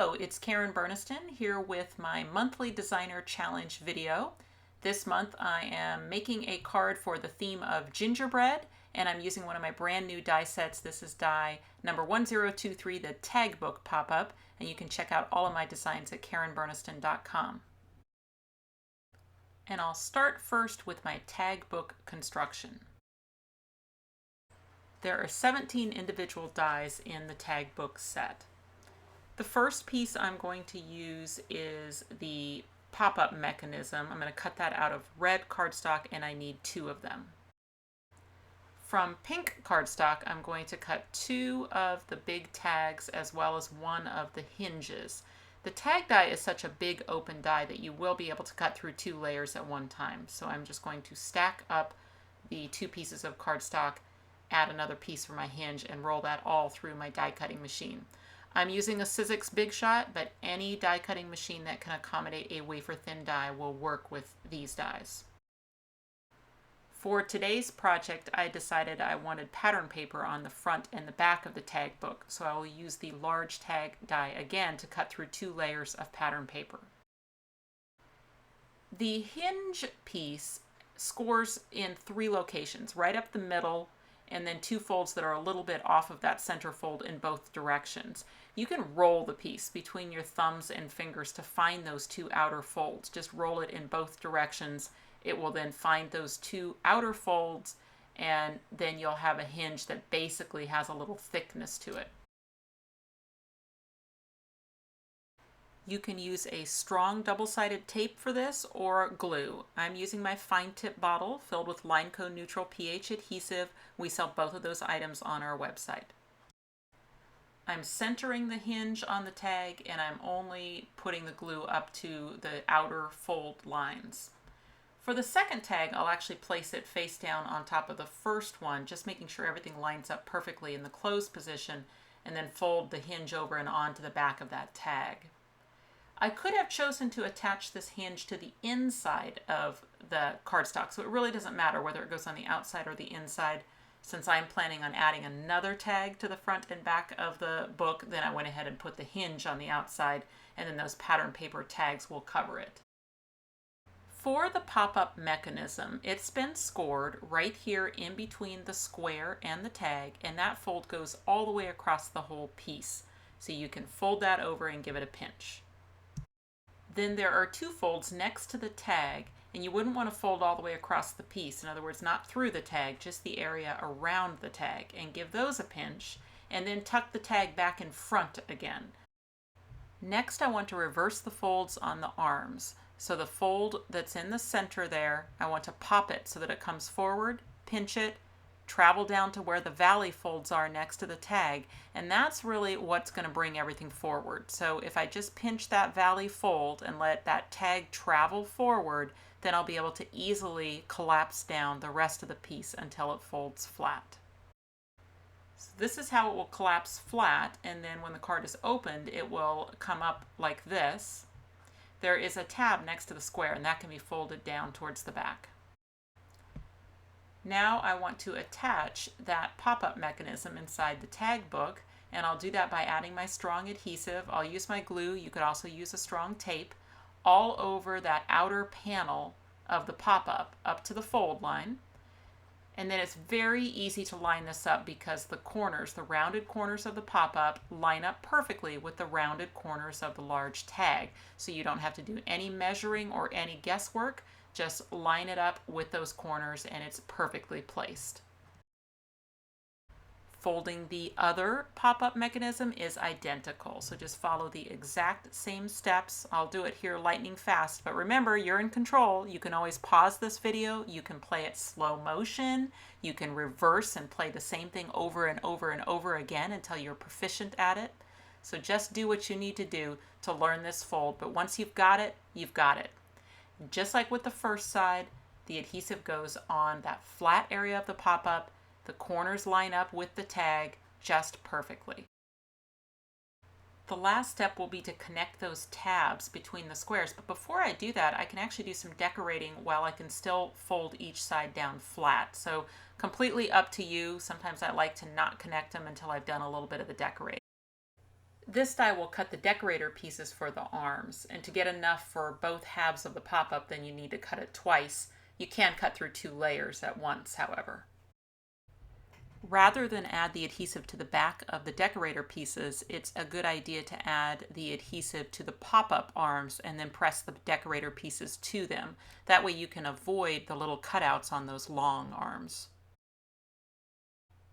Hello, it's Karen Burniston here with my monthly designer challenge video. This month I am making a card for the theme of gingerbread, and I'm using one of my brand new die sets. This is die number 1023, the tag book pop-up, and you can check out all of my designs at karenburniston.com. And I'll start first with my tag book construction. There are 17 individual dies in the tag book set. The first piece I'm going to use is the pop-up mechanism. I'm going to cut that out of red cardstock, and I need 2 of them. From pink cardstock, I'm going to cut 2 of the big tags as well as 1 of the hinges. The tag die is such a big open die that you will be able to cut through 2 layers at one time. So I'm just going to stack up the 2 pieces of cardstock, add another piece for my hinge, and roll that all through my die cutting machine. I'm using a Sizzix Big Shot, but any die cutting machine that can accommodate a wafer thin die will work with these dies. For today's project, I decided I wanted pattern paper on the front and the back of the tag book, so I will use the large tag die again to cut through 2 layers of pattern paper. The hinge piece scores in 3 locations, right up the middle, and then 2 folds that are a little bit off of that center fold in both directions. You can roll the piece between your thumbs and fingers to find those 2 outer folds. Just roll it in both directions. It will then find those 2 outer folds, and then you'll have a hinge that basically has a little thickness to it. You can use a strong double-sided tape for this or glue. I'm using my fine tip bottle filled with LINECO neutral pH adhesive. We sell both of those items on our website. I'm centering the hinge on the tag, and I'm only putting the glue up to the outer fold lines. For the second tag, I'll actually place it face down on top of the first one, just making sure everything lines up perfectly in the closed position, and then fold the hinge over and onto the back of that tag. I could have chosen to attach this hinge to the inside of the cardstock, so it really doesn't matter whether it goes on the outside or the inside. Since I'm planning on adding another tag to the front and back of the book, then I went ahead and put the hinge on the outside, and then those pattern paper tags will cover it. For the pop-up mechanism, it's been scored right here in between the square and the tag, and that fold goes all the way across the whole piece. So you can fold that over and give it a pinch. Then there are 2 folds next to the tag, and you wouldn't want to fold all the way across the piece. In other words, not through the tag, just the area around the tag, and give those a pinch, and then tuck the tag back in front again. Next, I want to reverse the folds on the arms. So the fold that's in the center there, I want to pop it so that it comes forward, pinch it, travel down to where the valley folds are next to the tag, and that's really what's going to bring everything forward. So if I just pinch that valley fold and let that tag travel forward, then I'll be able to easily collapse down the rest of the piece until it folds flat. So this is how it will collapse flat, and then when the card is opened, it will come up like this. There is a tab next to the square, and that can be folded down towards the back. Now I want to attach that pop-up mechanism inside the tag book, and I'll do that by adding my strong adhesive. I'll use my glue. You could also use a strong tape all over that outer panel of the pop-up up to the fold line. And then it's very easy to line this up because the corners, the rounded corners of the pop-up line up perfectly with the rounded corners of the large tag. So you don't have to do any measuring or any guesswork. Just line it up with those corners and it's perfectly placed. Folding the other pop-up mechanism is identical, so just follow the exact same steps. I'll do it here lightning fast, but remember, you're in control. You can always pause this video, you can play it slow motion, you can reverse and play the same thing over and over and over again until you're proficient at it. So just do what you need to do to learn this fold, but once you've got it, you've got it. Just like with the first side, the adhesive goes on that flat area of the pop-up. The corners line up with the tag just perfectly. The last step will be to connect those tabs between the squares, but before I do that, I can actually do some decorating while I can still fold each side down flat. So completely up to you. Sometimes I like to not connect them until I've done a little bit of the decorating. This die will cut the decorator pieces for the arms, and to get enough for both halves of the pop-up, then you need to cut it twice. You can cut through 2 layers at once, however. Rather than add the adhesive to the back of the decorator pieces, it's a good idea to add the adhesive to the pop-up arms and then press the decorator pieces to them. That way you can avoid the little cutouts on those long arms.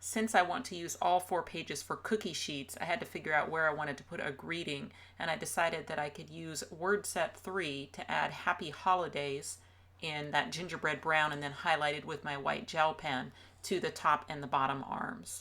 Since I want to use all 4 pages for cookie sheets, I had to figure out where I wanted to put a greeting, and I decided that I could use word set 3 to add Happy Holidays in that gingerbread brown and then highlighted with my white gel pen to the top and the bottom arms.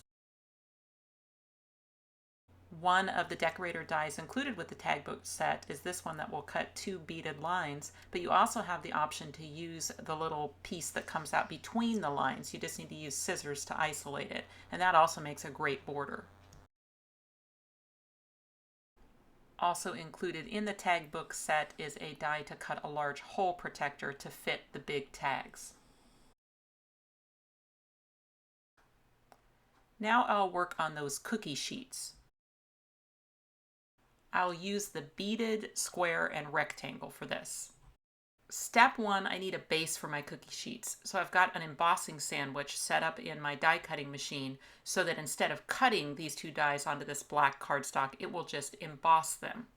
One of the decorator dies included with the tag book set is this one that will cut 2 beaded lines, but you also have the option to use the little piece that comes out between the lines. You just need to use scissors to isolate it, and that also makes a great border. Also included in the tag book set is a die to cut a large hole protector to fit the big tags. Now I'll work on those cookie sheets. I'll use the beaded, square, and rectangle for this. Step 1, I need a base for my cookie sheets. So I've got an embossing sandwich set up in my die cutting machine so that instead of cutting these 2 dies onto this black cardstock, it will just emboss them.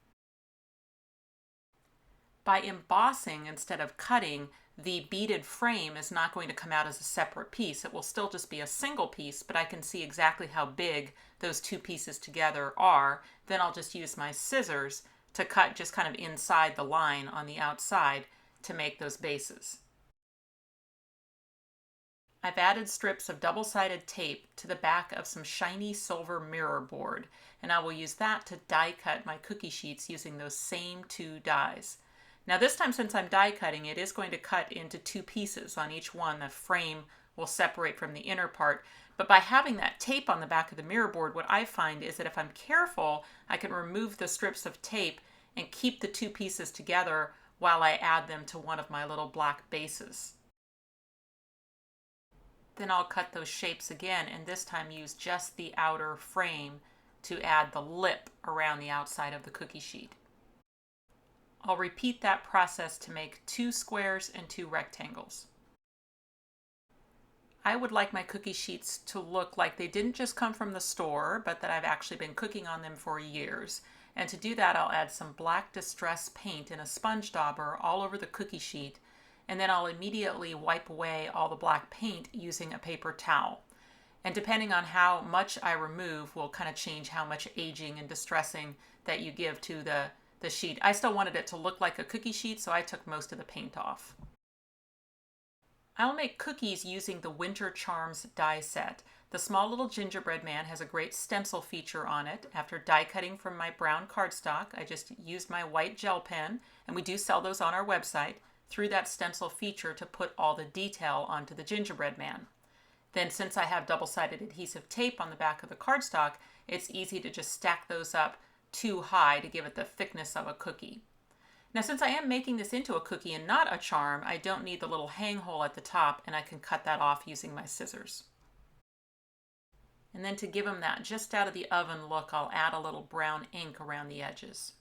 By embossing instead of cutting, the beaded frame is not going to come out as a separate piece. It will still just be a single piece, but I can see exactly how big those 2 pieces together are. Then I'll just use my scissors to cut just kind of inside the line on the outside to make those bases. I've added strips of double-sided tape to the back of some shiny silver mirror board, and I will use that to die cut my cookie sheets using those same 2 dies. Now this time, since I'm die cutting, it is going to cut into 2 pieces on each one. The frame will separate from the inner part, but by having that tape on the back of the mirror board, what I find is that if I'm careful, I can remove the strips of tape and keep the 2 pieces together while I add them to one of my little black bases. Then I'll cut those shapes again, and this time use just the outer frame to add the lip around the outside of the cookie sheet. I'll repeat that process to make 2 squares and 2 rectangles. I would like my cookie sheets to look like they didn't just come from the store, but that I've actually been cooking on them for years. And to do that, I'll add some black distress paint in a sponge dauber all over the cookie sheet, and then I'll immediately wipe away all the black paint using a paper towel. And depending on how much I remove will kind of change how much aging and distressing that you give to the sheet. I still wanted it to look like a cookie sheet, so I took most of the paint off. I'll make cookies using the Winter Charms die set. The small little gingerbread man has a great stencil feature on it. After die cutting from my brown cardstock, I just used my white gel pen, and we do sell those on our website, through that stencil feature to put all the detail onto the gingerbread man. Then since I have double-sided adhesive tape on the back of the cardstock, it's easy to just stack those up too high to give it the thickness of a cookie. Now since I am making this into a cookie and not a charm, I don't need the little hang hole at the top, and I can cut that off using my scissors. And then to give them that just out of the oven look, I'll add a little brown ink around the edges.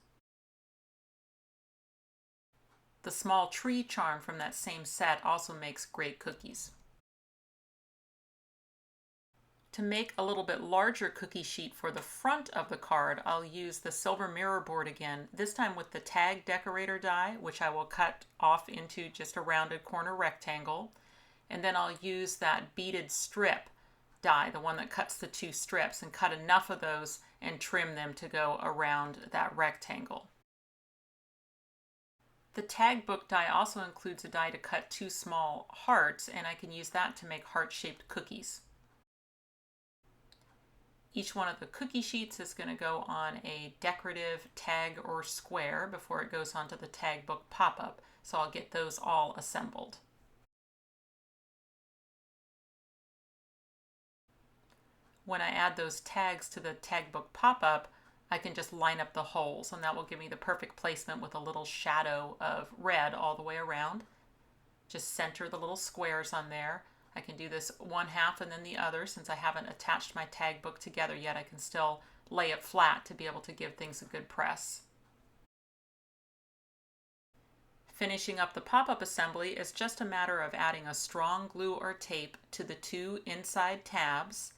The small tree charm from that same set also makes great cookies. To make a little bit larger cookie sheet for the front of the card, I'll use the silver mirror board again, this time with the tag decorator die, which I will cut off into just a rounded corner rectangle. And then I'll use that beaded strip die, the one that cuts the 2 strips, and cut enough of those and trim them to go around that rectangle. The tag book die also includes a die to cut 2 small hearts, and I can use that to make heart-shaped cookies. Each one of the cookie sheets is going to go on a decorative tag or square before it goes onto the tag book pop-up, so I'll get those all assembled. When I add those tags to the tag book pop-up, I can just line up the holes, and that will give me the perfect placement with a little shadow of red all the way around. Just center the little squares on there. I can do this one half and then the other. Since I haven't attached my tag book together yet, I can still lay it flat to be able to give things a good press. Finishing up the pop-up assembly is just a matter of adding a strong glue or tape to the two inside tabs,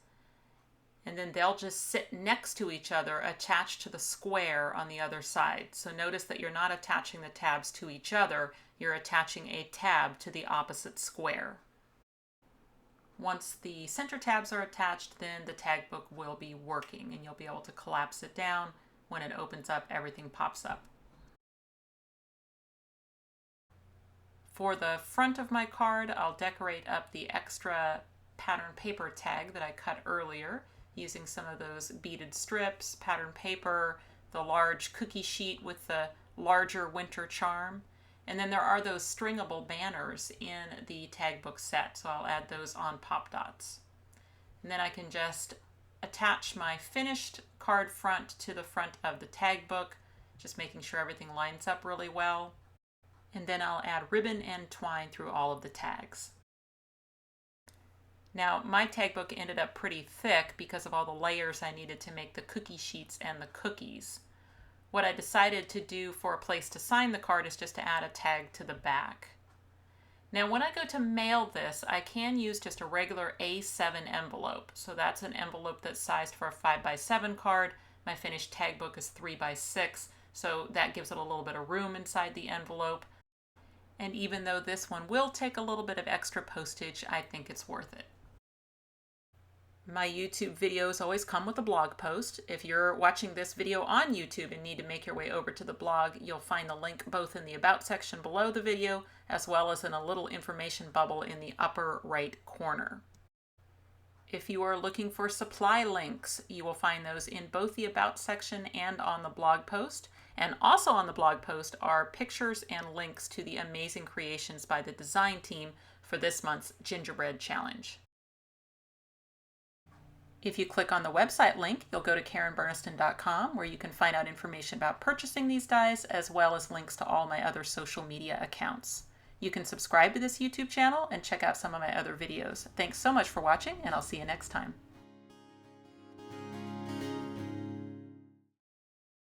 and then they'll just sit next to each other attached to the square on the other side. So notice that you're not attaching the tabs to each other, you're attaching a tab to the opposite square. Once the center tabs are attached, then the tag book will be working and you'll be able to collapse it down. When it opens up, everything pops up. For the front of my card, I'll decorate up the extra pattern paper tag that I cut earlier using some of those beaded strips, pattern paper, the large cookie sheet with the larger winter charm. And then there are those stringable banners in the tag book set, so I'll add those on pop dots. And then I can just attach my finished card front to the front of the tag book, just making sure everything lines up really well. And then I'll add ribbon and twine through all of the tags. Now, my tag book ended up pretty thick because of all the layers I needed to make the cookie sheets and the cookies. What I decided to do for a place to sign the card is just to add a tag to the back. Now, when I go to mail this, I can use just a regular A7 envelope. So that's an envelope that's sized for a 5x7 card. My finished tag book is 3x6, so that gives it a little bit of room inside the envelope. And even though this one will take a little bit of extra postage, I think it's worth it. My YouTube videos always come with a blog post. If you're watching this video on YouTube and need to make your way over to the blog, you'll find the link both in the About section below the video, as well as in a little information bubble in the upper right corner. If you are looking for supply links, you will find those in both the About section and on the blog post. And also on the blog post are pictures and links to the amazing creations by the design team for this month's Gingerbread Challenge. If you click on the website link, you'll go to KarenBurniston.com, where you can find out information about purchasing these dies, as well as links to all my other social media accounts. You can subscribe to this YouTube channel and check out some of my other videos. Thanks so much for watching, and I'll see you next time.